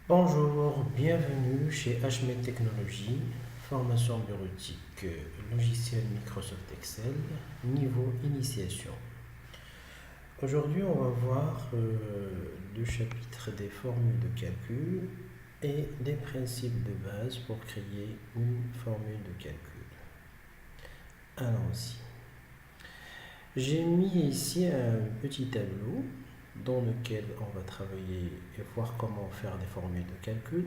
Bonjour, bienvenue chez HMED Technologies, formation bureautique, logiciel Microsoft Excel, niveau initiation. Aujourd'hui, on va voir le chapitre des formules de calcul et des principes de base pour créer une formule de calcul. Allons-y. J'ai mis ici un petit tableau dans lequel on va travailler et voir comment faire des formules de calcul.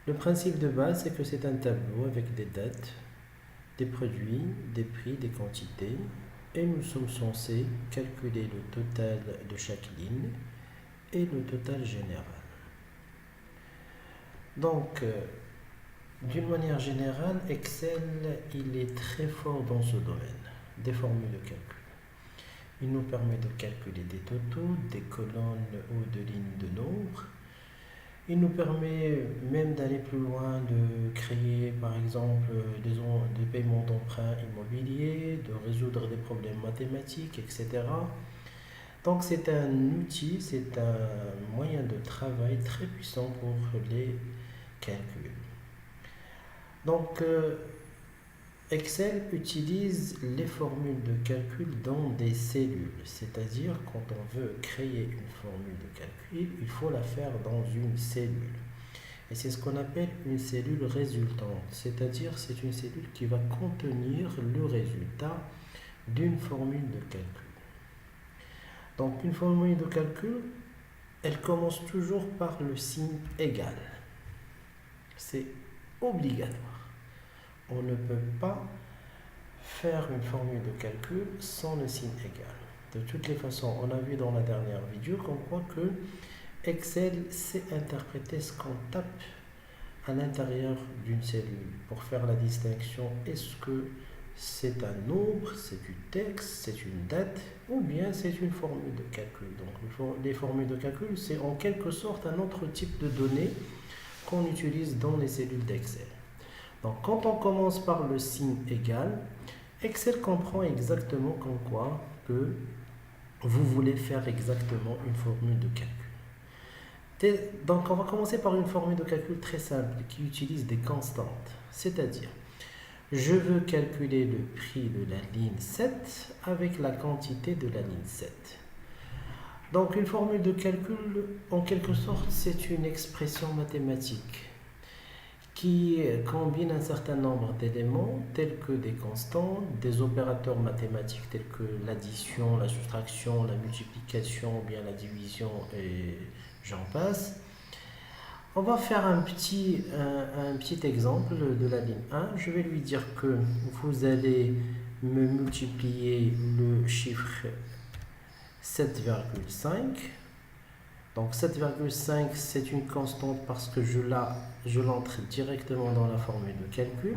Le principe de base, c'est que c'est un tableau avec des dates, des produits, des prix, des quantités, et nous sommes censés calculer le total de chaque ligne et le total général. Donc, d'une manière générale, Excel, il est très fort dans ce domaine, des formules de calcul. Il nous permet de calculer des totaux, des colonnes ou de lignes de nombre. Il nous permet même d'aller plus loin, de créer par exemple des paiements d'emprunts immobiliers, de résoudre des problèmes mathématiques, etc. Donc c'est un outil, c'est un moyen de travail très puissant pour les calculs. Donc Excel utilise les formules de calcul dans des cellules, c'est-à-dire quand on veut créer une formule de calcul, il faut la faire dans une cellule. Et c'est ce qu'on appelle une cellule résultante, c'est-à-dire c'est une cellule qui va contenir le résultat d'une formule de calcul. Donc une formule de calcul, elle commence toujours par le signe égal. C'est obligatoire. On ne peut pas faire une formule de calcul sans le signe égal. De toutes les façons, on a vu dans la dernière vidéo qu'on croit que Excel sait interpréter ce qu'on tape à l'intérieur d'une cellule pour faire la distinction. Est-ce que c'est un nombre, c'est du texte, c'est une date ou bien c'est une formule de calcul. Donc les formules de calcul, c'est en quelque sorte un autre type de données qu'on utilise dans les cellules d'Excel. Donc quand on commence par le signe égal, Excel comprend exactement comme quoi que vous voulez faire exactement une formule de calcul. Donc on va commencer par une formule de calcul très simple qui utilise des constantes. C'est-à-dire, je veux calculer le prix de la ligne 7 avec la quantité de la ligne 7. Donc une formule de calcul, en quelque sorte, c'est une expression mathématique qui combine un certain nombre d'éléments tels que des constantes, des opérateurs mathématiques tels que l'addition, la soustraction, la multiplication ou bien la division et j'en passe. On va faire un petit exemple de la ligne 1. Je vais lui dire que vous allez me multiplier le chiffre 7,5. Donc 7,5 c'est une constante parce que je l'entre directement dans la formule de calcul,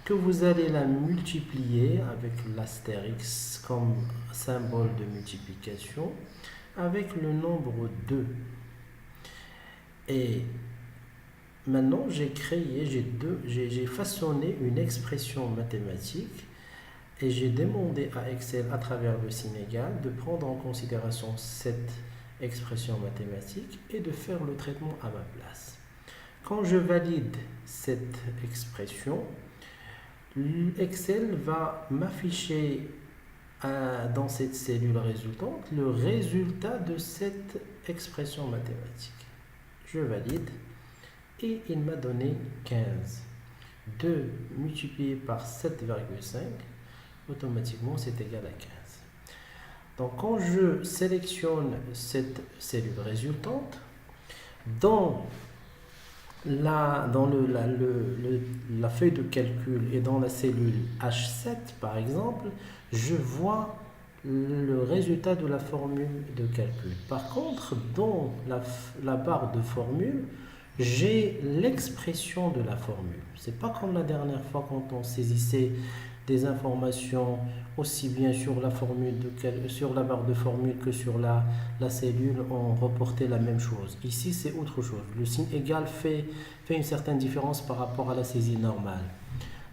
que vous allez la multiplier avec l'astérix comme symbole de multiplication avec le nombre 2. Et maintenant j'ai façonné une expression mathématique et j'ai demandé à Excel à travers le signe égal de prendre en considération cette expression mathématique et de faire le traitement à ma place. Quand je valide cette expression, Excel va m'afficher dans cette cellule résultante le résultat de cette expression mathématique. Je valide et il m'a donné 15. 2 multiplié par 7,5, automatiquement c'est égal à 15. Donc quand je sélectionne cette cellule résultante, dans la feuille de calcul et dans la cellule H7 par exemple, je vois le résultat de la formule de calcul. Par contre, dans la barre de formule, j'ai l'expression de la formule. C'est pas comme la dernière fois quand on saisissait des informations aussi bien sur la barre de formule que sur la cellule, on reportait la même chose. Ici, c'est autre chose. Le signe égal fait une certaine différence par rapport à la saisie normale.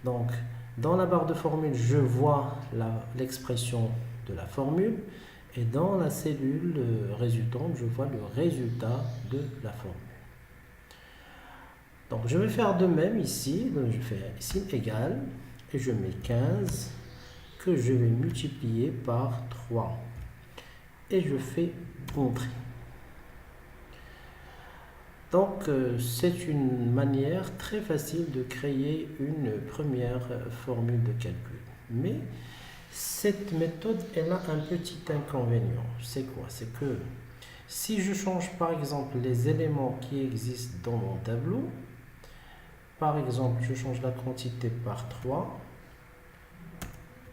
Donc, dans la barre de formule, je vois l'expression de la formule et dans la cellule résultante, je vois le résultat de la formule. Donc je vais faire de même ici. Donc je fais signe égal et je mets 15 que je vais multiplier par 3. Et je fais entrée. Donc c'est une manière très facile de créer une première formule de calcul. Mais cette méthode, elle a un petit inconvénient. C'est quoi? C'est que si je change par exemple les éléments qui existent dans mon tableau, par exemple je change la quantité par 3,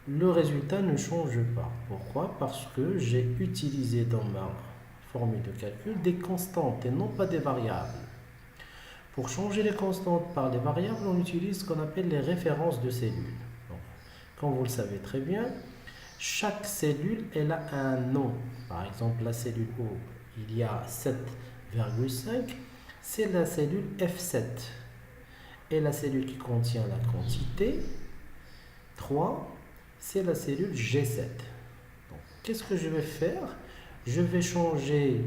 le résultat ne change pas. Pourquoi? Parce que j'ai utilisé dans ma formule de calcul des constantes et non pas des variables. Pour changer les constantes par des variables, on utilise ce qu'on appelle les références de cellules. Donc, comme vous le savez très bien, chaque cellule elle a un nom. Par exemple, la cellule où il y a 7,5, c'est la cellule F7. Et la cellule qui contient la quantité 3, c'est la cellule G7. Donc, qu'est-ce que je vais faire? Je vais changer,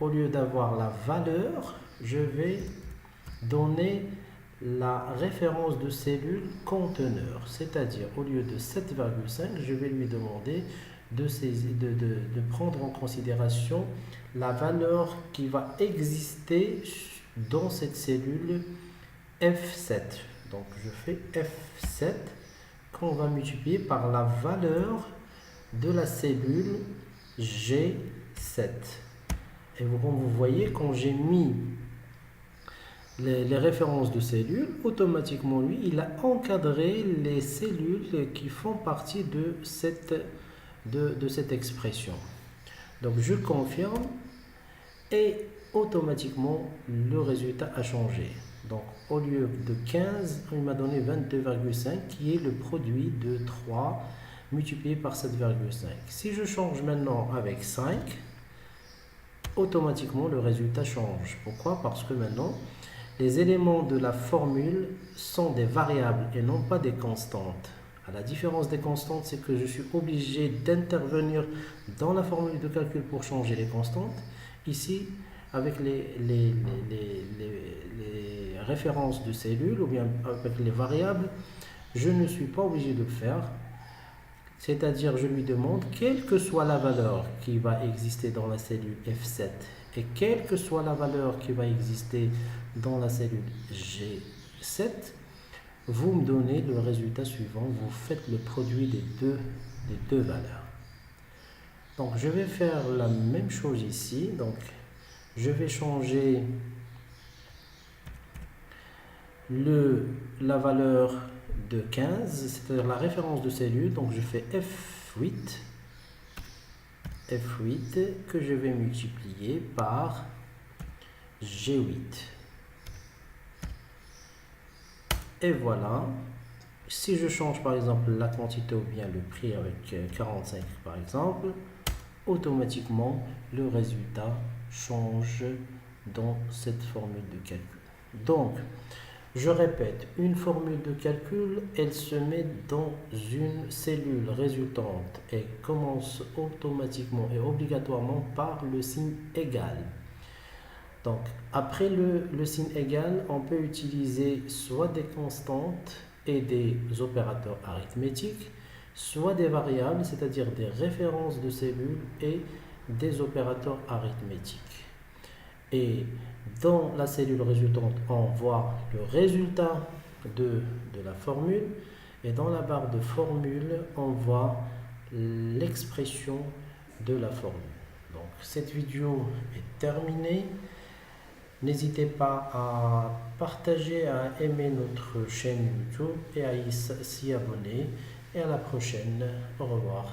au lieu d'avoir la valeur, je vais donner la référence de cellule conteneur. C'est-à-dire, au lieu de 7,5, je vais lui demander de prendre en considération la valeur qui va exister dans cette cellule F7. Donc, je fais F7 qu'on va multiplier par la valeur de la cellule G7. Et comme vous voyez, quand j'ai mis les références de cellules, automatiquement, lui, il a encadré les cellules qui font partie de cette expression. Donc, je confirme et automatiquement, le résultat a changé. Donc, au lieu de 15, il m'a donné 22,5 qui est le produit de 3 multiplié par 7,5. Si je change maintenant avec 5, automatiquement le résultat change. Pourquoi? Parce que maintenant, les éléments de la formule sont des variables et non pas des constantes. À la différence des constantes, c'est que je suis obligé d'intervenir dans la formule de calcul pour changer les constantes. Ici, avec les références de cellules ou bien avec les variables, je ne suis pas obligé de le faire. C'est-à-dire, je lui demande, quelle que soit la valeur qui va exister dans la cellule F7 et quelle que soit la valeur qui va exister dans la cellule G7, vous me donnez le résultat suivant, vous faites le produit des deux valeurs. Donc, je vais faire la même chose ici. Donc, je vais changer la valeur de 15, c'est-à-dire la référence de cellule. Donc, je fais F8 que je vais multiplier par G8. Et voilà. Si je change par exemple la quantité ou bien le prix avec 45 par exemple, automatiquement le résultat change dans cette formule de calcul. Donc, je répète, une formule de calcul, elle se met dans une cellule résultante et commence automatiquement et obligatoirement par le signe égal. Donc, après le signe égal, on peut utiliser soit des constantes et des opérateurs arithmétiques, soit des variables, c'est-à-dire des références de cellules et des opérateurs arithmétiques. Et dans la cellule résultante, on voit le résultat de la formule. Et dans la barre de formule, on voit l'expression de la formule. Donc, cette vidéo est terminée. N'hésitez pas à partager, à aimer notre chaîne YouTube et à s'y abonner. Et à la prochaine. Au revoir.